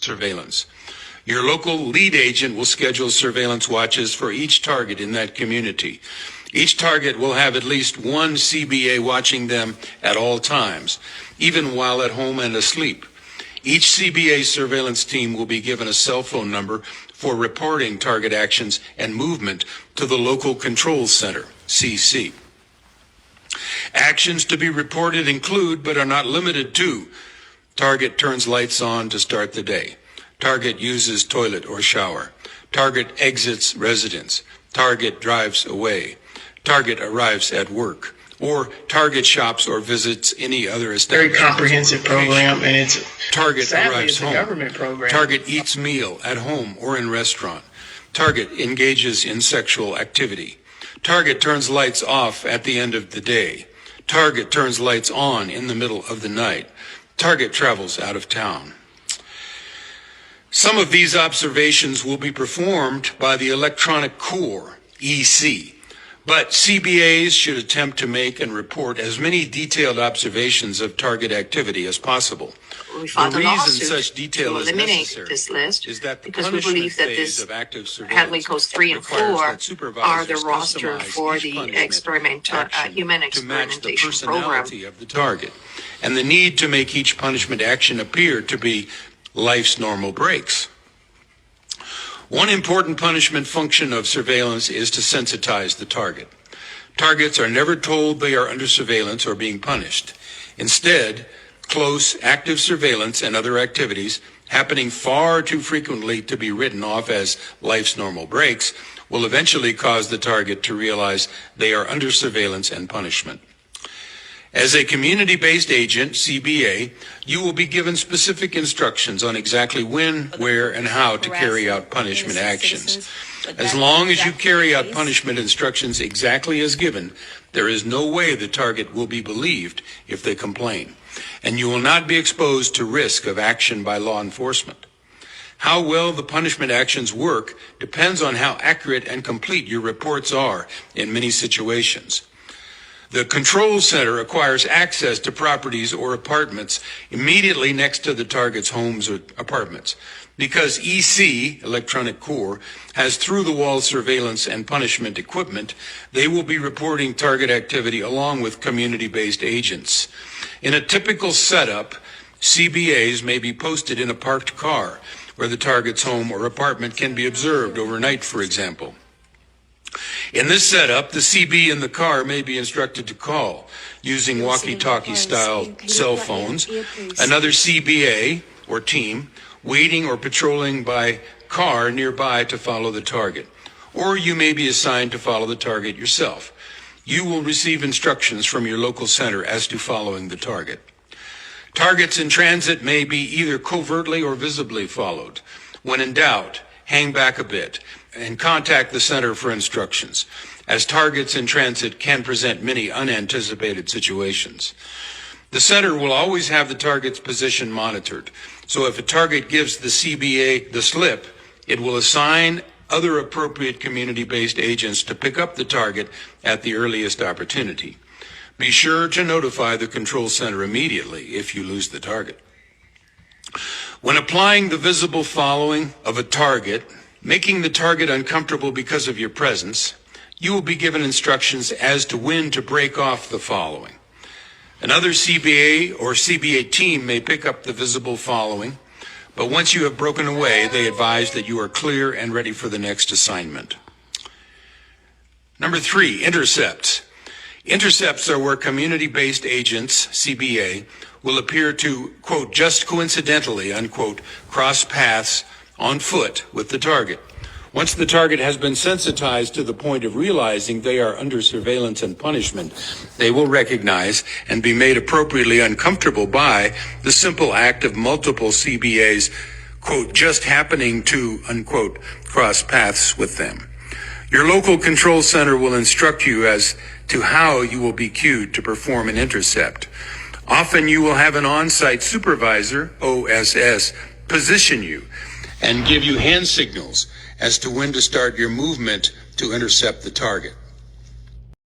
surveillance. Your local lead agent will schedule surveillance watches for each target in that community. Each target will have at least one CBA watching them at all times, even while at home and asleep. Each CBA surveillance team will be given a cell phone number for reporting target actions and movement to the local control center, CC. Actions to be reported include, but are not limited to, target turns lights on to start the day. Target uses toilet or shower. Target exits residence. Target drives away. Target arrives at work. Or target shops or visits any other establishment. Very comprehensive program, and it's target arrives it's a home. Government program. Target eats meal at home or in restaurant. Target engages in sexual activity. Target turns lights off at the end of the day. Target turns lights on in the middle of the night. Target travels out of town. Some of these observations will be performed by the Electronic Corps, EC, but CBAs should attempt to make and report as many detailed observations of target activity as possible. We filed The a reason lawsuit such detail to is eliminate necessary this list is that the because we punishment believe that phase this of active handling surveillance codes 3 and 4 requires that supervisors are the roster customize for each the punishment action human to match the experimentation program. personality of the target, and the need to make each punishment action appear to be life's normal breaks. One important punishment function of surveillance is to sensitize the target. Targets are never told they are under surveillance or being punished. Instead, close, active surveillance and other activities happening far too frequently to be written off as life's normal breaks will eventually cause the target to realize they are under surveillance and punishment. As a community-based agent, CBA, you will be given specific instructions on exactly when, where, and how to carry out punishment actions. As long as you carry out punishment instructions exactly as given, there is no way the target will be believed if they complain, and you will not be exposed to risk of action by law enforcement. How well the punishment actions work depends on how accurate and complete your reports are in many situations. The control center acquires access to properties or apartments immediately next to the target's homes or apartments. Because EC, Electronic Corps, has through-the-wall surveillance and punishment equipment, they will be reporting target activity along with community-based agents. In a typical setup, CBAs may be posted in a parked car where the target's home or apartment can be observed overnight, for example. In this setup, the CB in the car may be instructed to call using walkie-talkie style cell phones, another CBA or team waiting or patrolling by car nearby to follow the target. Or you may be assigned to follow the target yourself. You will receive instructions from your local center as to following the target. Targets in transit may be either covertly or visibly followed. When in doubt, hang back a bit and contact the center for instructions, as targets in transit can present many unanticipated situations. The center will always have the target's position monitored, so if a target gives the CBA the slip, it will assign other appropriate community-based agents to pick up the target at the earliest opportunity. Be sure to notify the control center immediately if you lose the target. When applying the visible following of a target, making the target uncomfortable because of your presence, you will be given instructions as to when to break off the following. Another CBA or CBA team may pick up the visible following, but once you have broken away, they advise that you are clear and ready for the next assignment. Number 3, intercepts. Intercepts are where community-based agents, CBA, will appear to, quote, just coincidentally, unquote, cross paths on foot with the target. Once the target has been sensitized to the point of realizing they are under surveillance and punishment, they will recognize and be made appropriately uncomfortable by the simple act of multiple CBAs, quote, just happening to, unquote, cross paths with them. Your local control center will instruct you as to how you will be cued to perform an intercept. Often you will have an on-site supervisor, OSS, position you and give you hand signals as to when to start your movement to intercept the target.